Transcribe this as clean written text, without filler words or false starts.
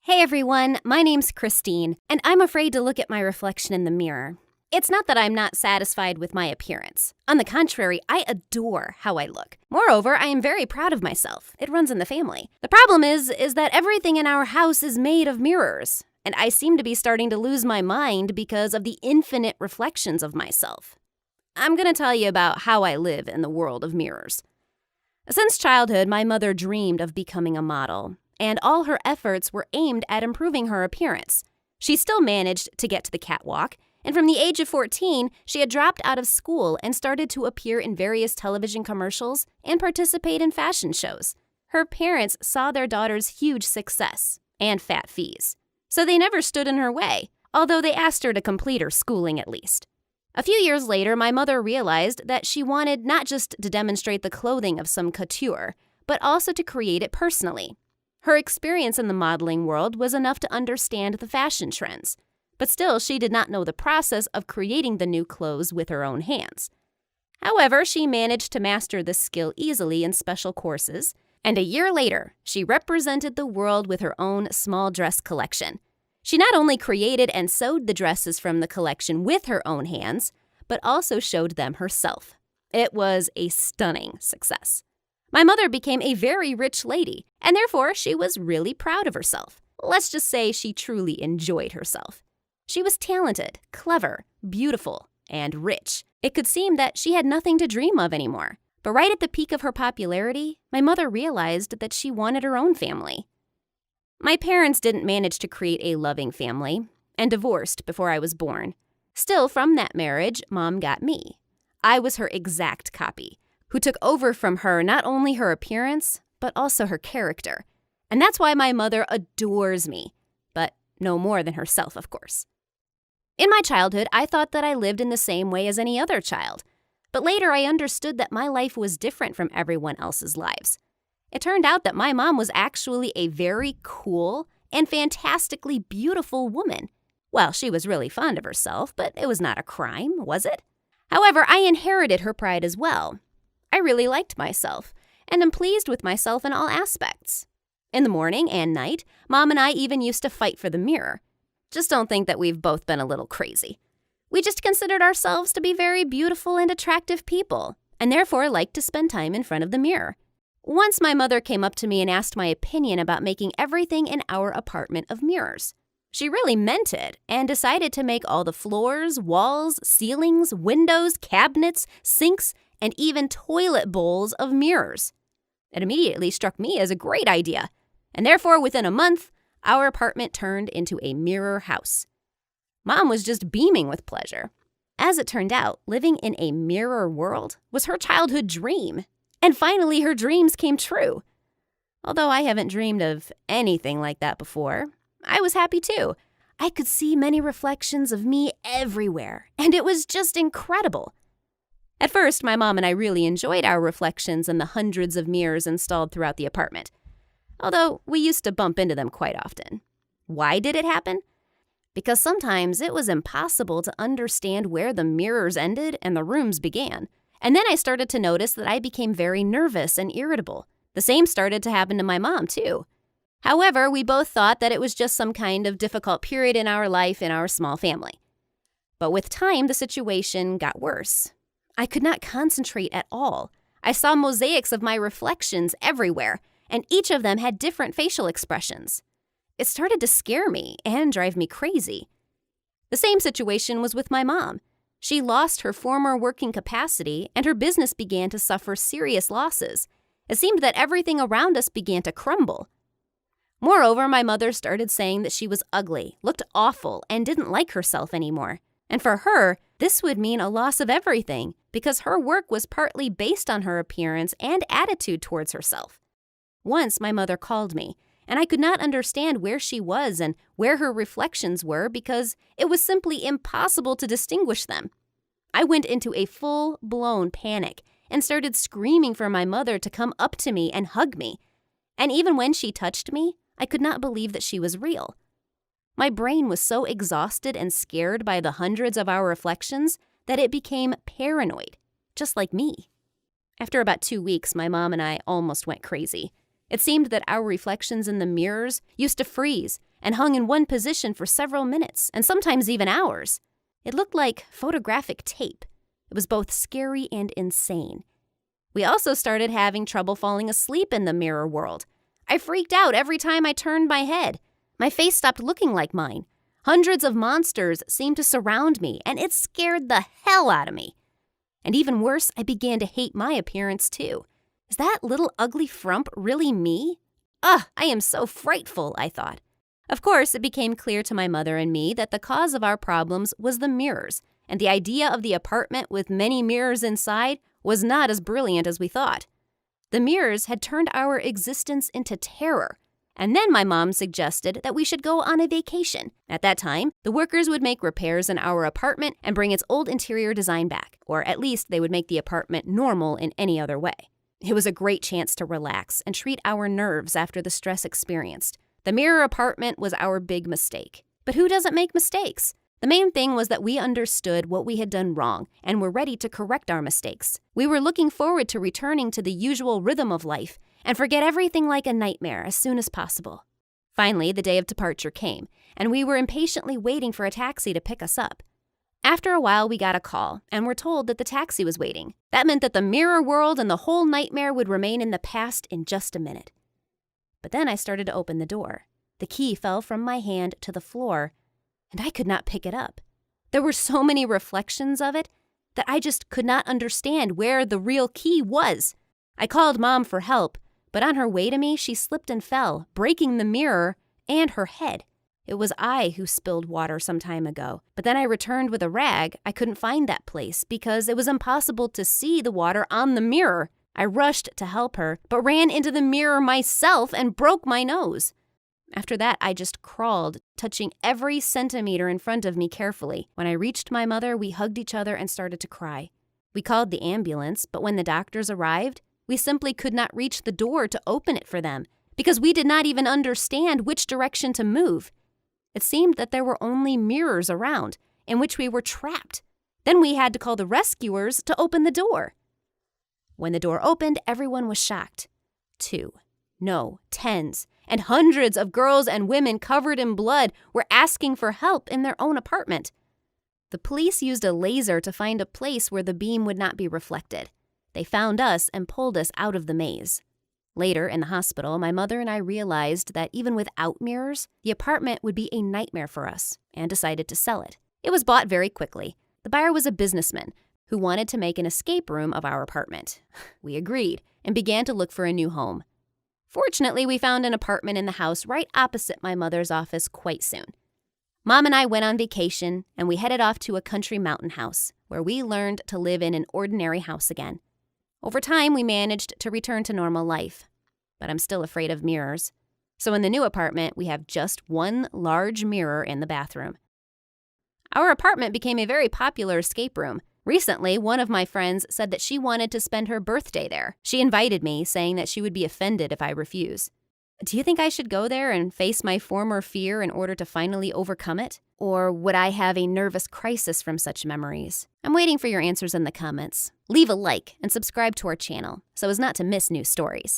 Hey everyone, my name's Christine, and I'm afraid to look at my reflection in the mirror. It's not that I'm not satisfied with my appearance. On the contrary, I adore how I look. Moreover, I am very proud of myself. It runs in the family. The problem is that everything in our house is made of mirrors, and I seem to be starting to lose my mind because of the infinite reflections of myself. I'm going to tell you about how I live in the world of mirrors. Since childhood, my mother dreamed of becoming a model, and all her efforts were aimed at improving her appearance. She still managed to get to the catwalk, and from the age of 14, she had dropped out of school and started to appear in various television commercials and participate in fashion shows. Her parents saw their daughter's huge success and fat fees, so they never stood in her way, although they asked her to complete her schooling at least. A few years later, my mother realized that she wanted not just to demonstrate the clothing of some couture, but also to create it personally. Her experience in the modeling world was enough to understand the fashion trends, but still she did not know the process of creating the new clothes with her own hands. However, she managed to master this skill easily in special courses, and a year later, she represented the world with her own small dress collection. She not only created and sewed the dresses from the collection with her own hands, but also showed them herself. It was a stunning success. My mother became a very rich lady, and therefore she was really proud of herself. Let's just say she truly enjoyed herself. She was talented, clever, beautiful, and rich. It could seem that she had nothing to dream of anymore. But right at the peak of her popularity, my mother realized that she wanted her own family. My parents didn't manage to create a loving family, and divorced before I was born. Still, from that marriage, Mom got me. I was her exact copy, who took over from her not only her appearance, but also her character. And that's why my mother adores me, but no more than herself, of course. In my childhood, I thought that I lived in the same way as any other child. But later, I understood that my life was different from everyone else's lives. It turned out that my mom was actually a very cool and fantastically beautiful woman. Well, she was really fond of herself, but it was not a crime, was it? However, I inherited her pride as well. I really liked myself, and am pleased with myself in all aspects. In the morning and night, Mom and I even used to fight for the mirror. Just don't think that we've both been a little crazy. We just considered ourselves to be very beautiful and attractive people, and therefore liked to spend time in front of the mirror. Once my mother came up to me and asked my opinion about making everything in our apartment of mirrors. She really meant it and decided to make all the floors, walls, ceilings, windows, cabinets, sinks, and even toilet bowls of mirrors. It immediately struck me as a great idea, and therefore within a month, our apartment turned into a mirror house. Mom was just beaming with pleasure. As it turned out, living in a mirror world was her childhood dream, and finally her dreams came true. Although I haven't dreamed of anything like that before, I was happy too. I could see many reflections of me everywhere, and it was just incredible. At first, my mom and I really enjoyed our reflections in the hundreds of mirrors installed throughout the apartment, although we used to bump into them quite often. Why did it happen? Because sometimes it was impossible to understand where the mirrors ended and the rooms began. And then I started to notice that I became very nervous and irritable. The same started to happen to my mom, too. However, we both thought that it was just some kind of difficult period in our life in our small family. But with time, the situation got worse. I could not concentrate at all. I saw mosaics of my reflections everywhere, and each of them had different facial expressions. It started to scare me and drive me crazy. The same situation was with my mom. She lost her former working capacity, and her business began to suffer serious losses. It seemed that everything around us began to crumble. Moreover, my mother started saying that she was ugly, looked awful, and didn't like herself anymore. And for her, this would mean a loss of everything, because her work was partly based on her appearance and attitude towards herself. Once, my mother called me, and I could not understand where she was and where her reflections were because it was simply impossible to distinguish them. I went into a full-blown panic and started screaming for my mother to come up to me and hug me. And even when she touched me, I could not believe that she was real. My brain was so exhausted and scared by the hundreds of our reflections that it became paranoid, just like me. After about 2 weeks, my mom and I almost went crazy. It seemed that our reflections in the mirrors used to freeze, and hung in one position for several minutes and sometimes even hours. It looked like photographic tape. It was both scary and insane. We also started having trouble falling asleep in the mirror world. I freaked out every time I turned my head. My face stopped looking like mine. Hundreds of monsters seemed to surround me, and it scared the hell out of me. And even worse, I began to hate my appearance too. Is that little ugly frump really me? Ugh, I am so frightful, I thought. Of course, it became clear to my mother and me that the cause of our problems was the mirrors, and the idea of the apartment with many mirrors inside was not as brilliant as we thought. The mirrors had turned our existence into terror. And then my mom suggested that we should go on a vacation. At that time, the workers would make repairs in our apartment and bring its old interior design back, or at least they would make the apartment normal in any other way. It was a great chance to relax and treat our nerves after the stress experienced. The mirror apartment was our big mistake. But who doesn't make mistakes? The main thing was that we understood what we had done wrong and were ready to correct our mistakes. We were looking forward to returning to the usual rhythm of life and forget everything like a nightmare as soon as possible. Finally, the day of departure came, and we were impatiently waiting for a taxi to pick us up. After a while, we got a call and were told that the taxi was waiting. That meant that the mirror world and the whole nightmare would remain in the past in just a minute. But then I started to open the door. The key fell from my hand to the floor, and I could not pick it up. There were so many reflections of it that I just could not understand where the real key was. I called Mom for help, but on her way to me, she slipped and fell, breaking the mirror and her head. It was I who spilled water some time ago, but then I returned with a rag. I couldn't find that place because it was impossible to see the water on the mirror. I rushed to help her, but ran into the mirror myself and broke my nose. After that, I just crawled, touching every centimeter in front of me carefully. When I reached my mother, we hugged each other and started to cry. We called the ambulance, but when the doctors arrived, we simply could not reach the door to open it for them because we did not even understand which direction to move. It seemed that there were only mirrors around, in which we were trapped. Then we had to call the rescuers to open the door. When the door opened, everyone was shocked. 2, no, 10s, and hundreds of girls and women covered in blood were asking for help in their own apartment. The police used a laser to find a place where the beam would not be reflected. They found us and pulled us out of the maze. Later, in the hospital, my mother and I realized that even without mirrors, the apartment would be a nightmare for us, and decided to sell it. It was bought very quickly. The buyer was a businessman who wanted to make an escape room of our apartment. We agreed and began to look for a new home. Fortunately, we found an apartment in the house right opposite my mother's office quite soon. Mom and I went on vacation, and we headed off to a country mountain house, where we learned to live in an ordinary house again. Over time, we managed to return to normal life, but I'm still afraid of mirrors. So in the new apartment, we have just one large mirror in the bathroom. Our apartment became a very popular escape room. Recently, one of my friends said that she wanted to spend her birthday there. She invited me, saying that she would be offended if I refuse. Do you think I should go there and face my former fear in order to finally overcome it? Or would I have a nervous crisis from such memories? I'm waiting for your answers in the comments. Leave a like and subscribe to our channel so as not to miss new stories.